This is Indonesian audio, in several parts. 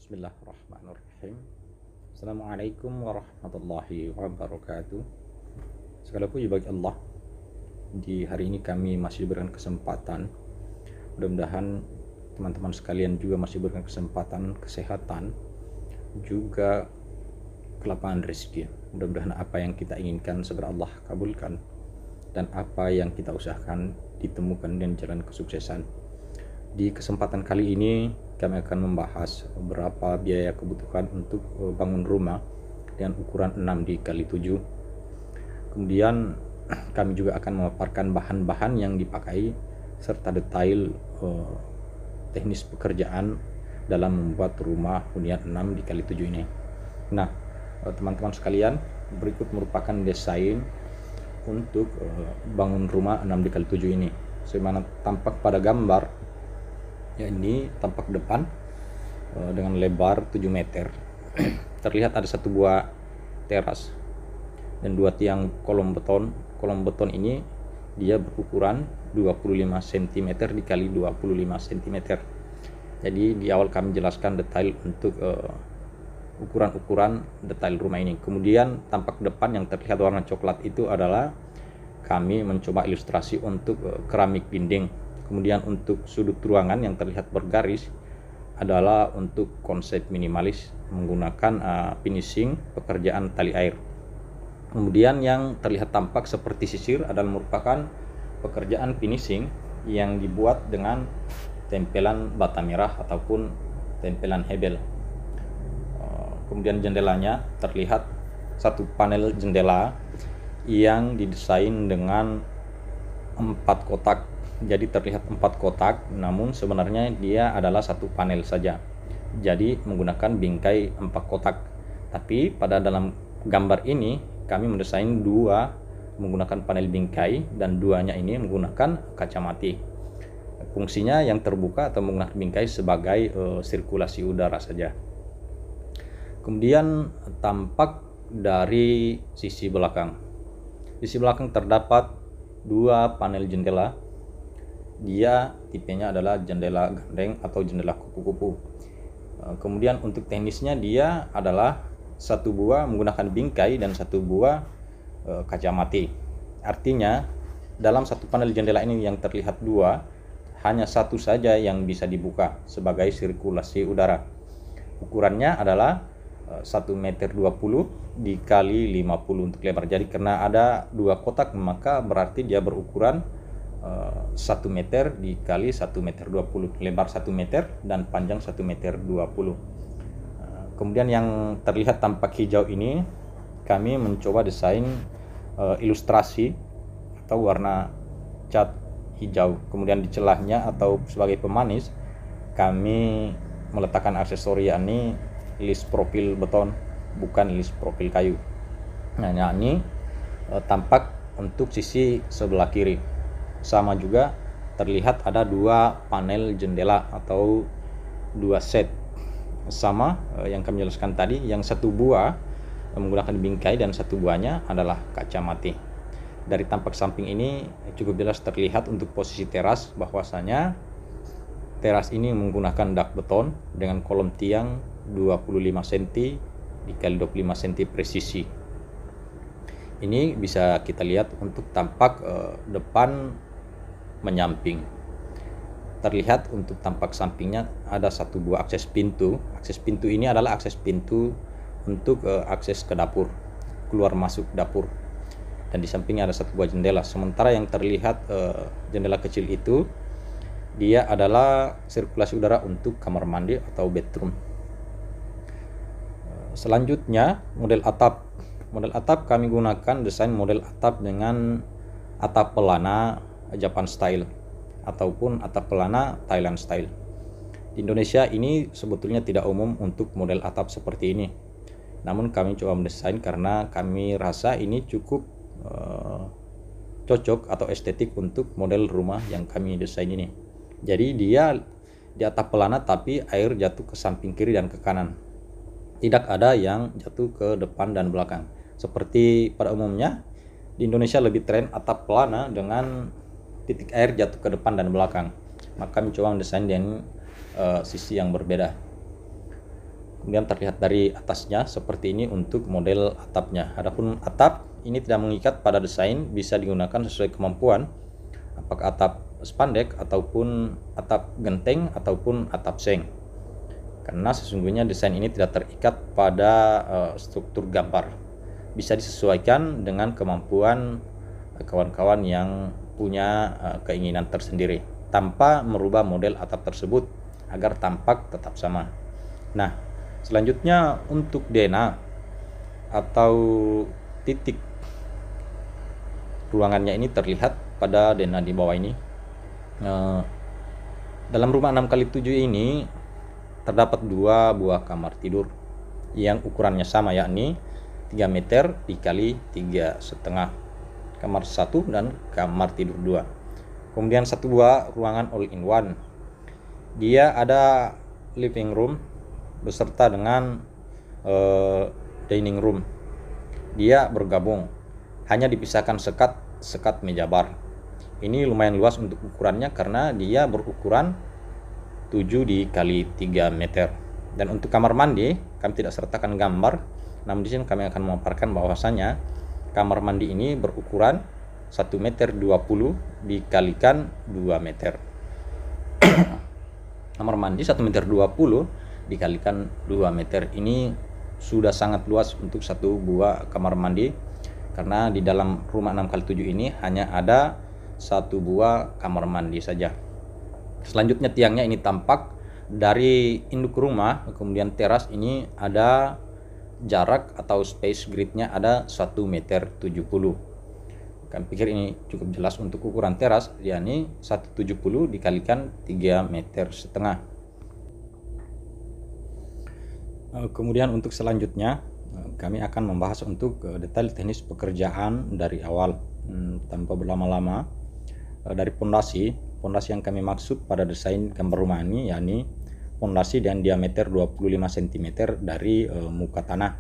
Bismillahirrahmanirrahim. Assalamualaikum warahmatullahi wabarakatuh. Segala puji bagi Allah. Di hari ini kami masih diberikan kesempatan. Mudah-mudahan teman-teman sekalian juga masih diberikan kesempatan, kesehatan, juga kelapangan rezeki. Mudah-mudahan apa yang kita inginkan segera Allah kabulkan, dan apa yang kita usahakan ditemukan dan jalan kesuksesan. Di kesempatan kali ini kami akan membahas berapa biaya kebutuhan untuk bangun rumah dengan ukuran 6 dikali 7. Kemudian kami juga akan memaparkan bahan-bahan yang dipakai serta detail teknis pekerjaan dalam membuat rumah hunian 6 dikali 7 ini. Nah, teman-teman sekalian, berikut merupakan desain untuk bangun rumah 6 dikali 7 ini. Sebagaimana tampak pada gambar, ya, ini tampak depan dengan lebar 7 meter. Terlihat ada satu buah teras dan dua tiang kolom beton. Kolom beton ini dia berukuran 25 cm dikali 25 cm. Jadi di awal kami jelaskan detail untuk ukuran-ukuran detail rumah ini. Kemudian tampak depan yang terlihat warna coklat itu adalah kami mencoba ilustrasi untuk keramik dinding. Kemudian untuk sudut ruangan yang terlihat bergaris adalah untuk konsep minimalis menggunakan finishing pekerjaan tali air. Kemudian yang terlihat tampak seperti sisir adalah merupakan pekerjaan finishing yang dibuat dengan tempelan bata merah ataupun tempelan hebel. Kemudian jendelanya terlihat satu panel jendela yang didesain dengan 4 kotak. Jadi terlihat 4 kotak, namun sebenarnya dia adalah satu panel saja. Jadi menggunakan bingkai 4 kotak. Tapi pada dalam gambar ini kami mendesain dua menggunakan panel bingkai dan duanya ini menggunakan kaca mati. Fungsinya yang terbuka atau menggunakan bingkai sebagai sirkulasi udara saja. Kemudian tampak dari sisi belakang. Sisi belakang terdapat dua panel jendela. Dia tipenya adalah jendela gandeng atau jendela kupu-kupu. Kemudian untuk teknisnya dia adalah satu buah menggunakan bingkai dan satu buah kaca mati. Artinya dalam satu panel jendela ini yang terlihat dua, hanya satu saja yang bisa dibuka sebagai sirkulasi udara. Ukurannya adalah 1,20 meter dikali 50 untuk lebar. Jadi karena ada dua kotak maka berarti dia berukuran 1 meter dikali 1,20 meter, lebar 1 meter dan panjang 1,20 meter. Kemudian yang terlihat tampak hijau ini kami mencoba desain ilustrasi atau warna cat hijau. Kemudian di celahnya atau sebagai pemanis kami meletakkan aksesori, yakni list profil beton, bukan list profil kayu. Nah, ini tampak untuk sisi sebelah kiri. Sama juga terlihat ada dua panel jendela atau dua set. Sama yang kami jelaskan tadi, yang satu buah menggunakan bingkai dan satu buahnya adalah kaca mati. Dari tampak samping ini cukup jelas terlihat untuk posisi teras, bahwasanya teras ini menggunakan dak beton dengan kolom tiang 25 cm dikali 25 cm presisi. Ini bisa kita lihat untuk tampak depan menyamping. Terlihat untuk tampak sampingnya ada satu buah akses pintu. Akses pintu ini adalah akses pintu untuk akses ke dapur, keluar masuk dapur. Dan di sampingnya ada satu buah jendela. Sementara yang terlihat jendela kecil itu dia adalah sirkulasi udara untuk kamar mandi atau bedroom. Selanjutnya model atap. Model atap kami gunakan desain model atap dengan atap pelana Japan style ataupun atap pelana Thailand style. Di Indonesia ini sebetulnya tidak umum untuk model atap seperti ini. Namun kami coba mendesain karena kami rasa ini cukup cocok atau estetik untuk model rumah yang kami desain ini. Jadi dia di atap pelana tapi air jatuh ke samping kiri dan ke kanan. Tidak ada yang jatuh ke depan dan belakang. Seperti pada umumnya di Indonesia lebih tren atap pelana dengan titik air jatuh ke depan dan belakang. Maka mencoba mendesain dengan sisi yang berbeda. Kemudian terlihat dari atasnya seperti ini untuk model atapnya. Adapun atap ini tidak mengikat pada desain, bisa digunakan sesuai kemampuan, apakah atap spandek ataupun atap genteng ataupun atap seng. Karena sesungguhnya desain ini tidak terikat pada struktur gambar, bisa disesuaikan dengan kemampuan kawan-kawan yang punya keinginan tersendiri tanpa merubah model atap tersebut agar tampak tetap sama. Nah, selanjutnya untuk denah atau titik ruangannya ini terlihat pada denah di bawah ini. Dalam rumah 6x7 ini terdapat 2 buah kamar tidur yang ukurannya sama, yakni 3 meter dikali 3,5, kamar 1 dan kamar tidur 2. Kemudian 1 buah ruangan all in one. Dia ada living room beserta dengan dining room. Dia bergabung, hanya dipisahkan sekat meja bar. Ini lumayan luas untuk ukurannya karena dia berukuran 7 dikali 3 meter. Dan untuk kamar mandi kami tidak sertakan gambar, namun di sini kami akan memaparkan bahwasanya kamar mandi ini berukuran 1,20 meter dikalikan 2 meter. Kamar mandi 1,20 meter dikalikan 2 meter. Ini sudah sangat luas untuk 1 buah kamar mandi, karena di dalam rumah 6x7 ini hanya ada 1 buah kamar mandi saja. Selanjutnya tiangnya ini tampak dari induk rumah, kemudian teras ini ada jarak atau space gridnya ada 1,70 meter. Kami pikir ini cukup jelas untuk ukuran teras, yakni 170 dikalikan 3,5 meter. Kemudian untuk selanjutnya kami akan membahas untuk detail teknis pekerjaan dari awal, tanpa berlama-lama. Dari pondasi yang kami maksud pada desain gambar rumah ini, yakni pondasi dengan diameter 25 cm dari muka tanah,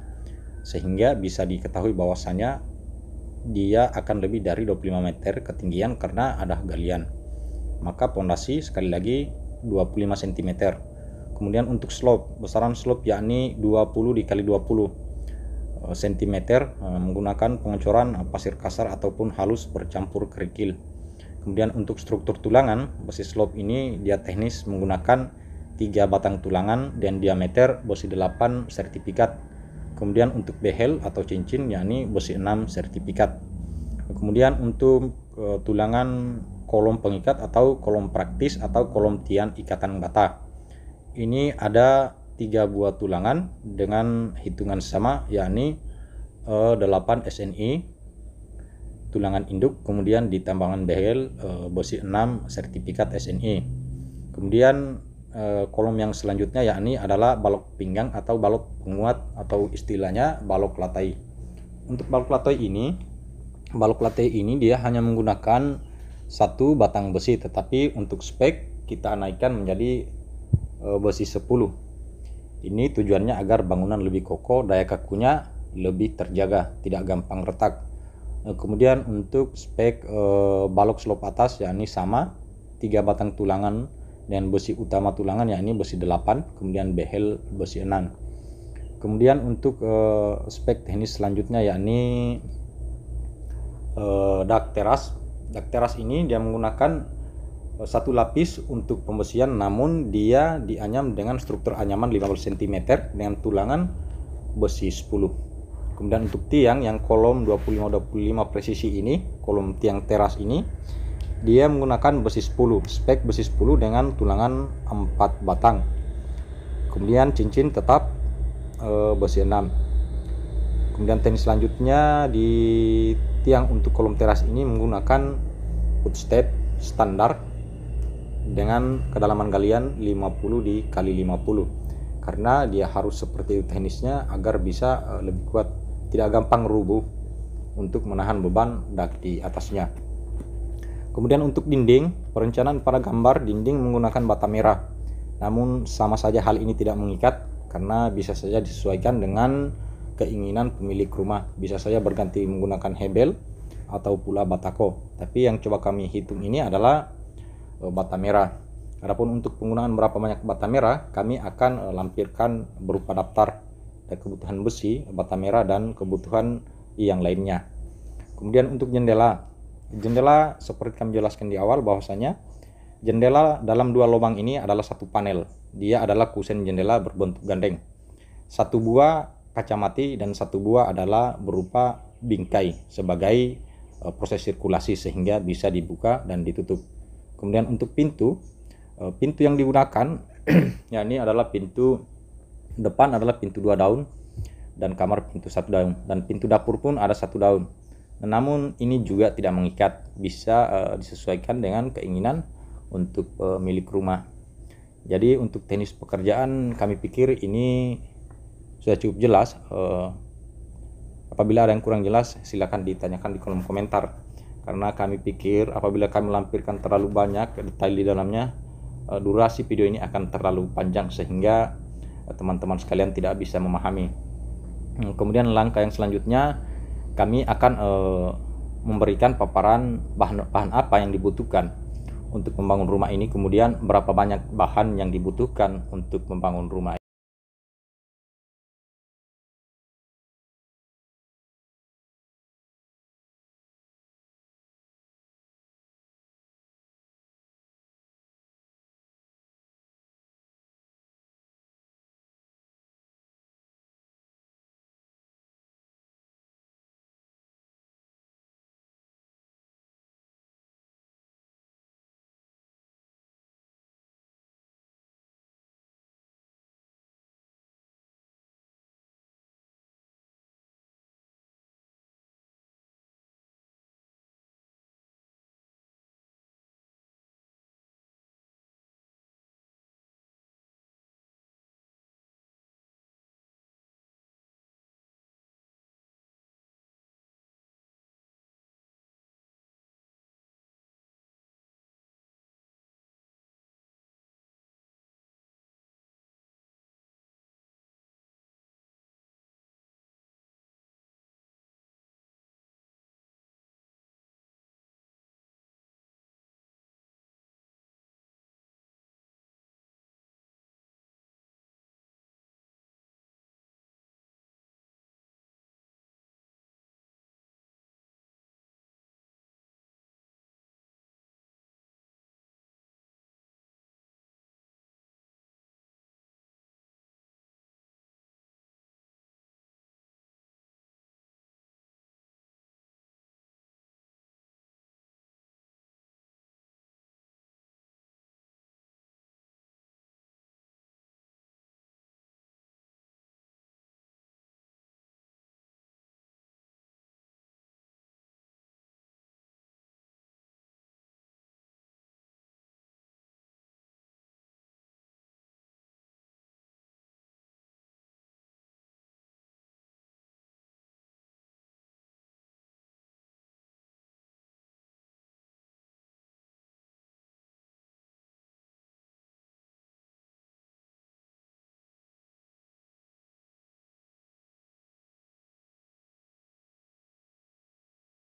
sehingga bisa diketahui bahwasanya dia akan lebih dari 25 meter ketinggian karena ada galian. Maka pondasi sekali lagi 25 cm. Kemudian untuk slope, besaran slope yakni 20 dikali 20 cm menggunakan pengecoran pasir kasar ataupun halus bercampur kerikil. Kemudian untuk struktur tulangan, besi slope ini dia teknis menggunakan 3 batang tulangan dan diameter besi 8 sertifikat. Kemudian untuk behel atau cincin yakni besi 6 sertifikat. Kemudian untuk tulangan kolom pengikat atau kolom praktis atau kolom tiang ikatan bata, ini ada 3 buah tulangan dengan hitungan sama, yakni 8 SNI tulangan induk, kemudian di tambangan behel besi 6 sertifikat SNI. Kemudian kolom yang selanjutnya yakni adalah balok pinggang atau balok penguat atau istilahnya balok latai. Untuk balok latai ini dia hanya menggunakan 1 batang besi, tetapi untuk spek kita naikkan menjadi besi 10. Ini tujuannya agar bangunan lebih kokoh, daya kakunya lebih terjaga, tidak gampang retak. Kemudian untuk spek balok slope atas yakni sama 3 batang tulangan dan besi utama tulangan yakni besi 8, kemudian behel besi 6. Kemudian untuk spek teknis selanjutnya yakni dak teras. Dak teras ini dia menggunakan 1 lapis untuk pembesian, namun dia dianyam dengan struktur anyaman 15 cm dengan tulangan besi 10. Kemudian untuk tiang yang kolom 25-25 presisi ini, kolom tiang teras ini dia menggunakan besi 10, spek besi 10 dengan tulangan 4 batang. Kemudian cincin tetap besi 6. Kemudian teknis selanjutnya di tiang untuk kolom teras ini menggunakan footstep standar dengan kedalaman galian 50 dikali 50, karena dia harus seperti itu teknisnya agar bisa lebih kuat, tidak gampang rubuh untuk menahan beban dak di atasnya. Kemudian untuk dinding, perencanaan pada gambar dinding menggunakan bata merah, namun sama saja hal ini tidak mengikat karena bisa saja disesuaikan dengan keinginan pemilik rumah. Bisa saja berganti menggunakan hebel atau pula batako, tapi yang coba kami hitung ini adalah bata merah. Adapun untuk penggunaan berapa banyak bata merah, kami akan lampirkan berupa daftar kebutuhan besi, bata merah, dan kebutuhan yang lainnya. Kemudian untuk jendela seperti kami jelaskan di awal bahwasanya jendela dalam 2 lubang ini adalah satu panel. Dia adalah kusen jendela berbentuk gandeng. 1 buah kaca mati dan 1 buah adalah berupa bingkai sebagai proses sirkulasi sehingga bisa dibuka dan ditutup. Kemudian untuk pintu yang digunakan ya ini adalah pintu depan adalah pintu 2 daun dan kamar pintu 1 daun, dan pintu dapur pun ada 1 daun. Namun ini juga tidak mengikat, bisa disesuaikan dengan keinginan untuk milik rumah. Jadi untuk teknis pekerjaan kami pikir ini sudah cukup jelas. Apabila ada yang kurang jelas silakan ditanyakan di kolom komentar, karena kami pikir apabila kami lampirkan terlalu banyak detail di dalamnya, durasi video ini akan terlalu panjang sehingga teman-teman sekalian tidak bisa memahami. Kemudian langkah yang selanjutnya kami akan memberikan paparan bahan apa yang dibutuhkan untuk membangun rumah ini, kemudian berapa banyak bahan yang dibutuhkan untuk membangun rumah.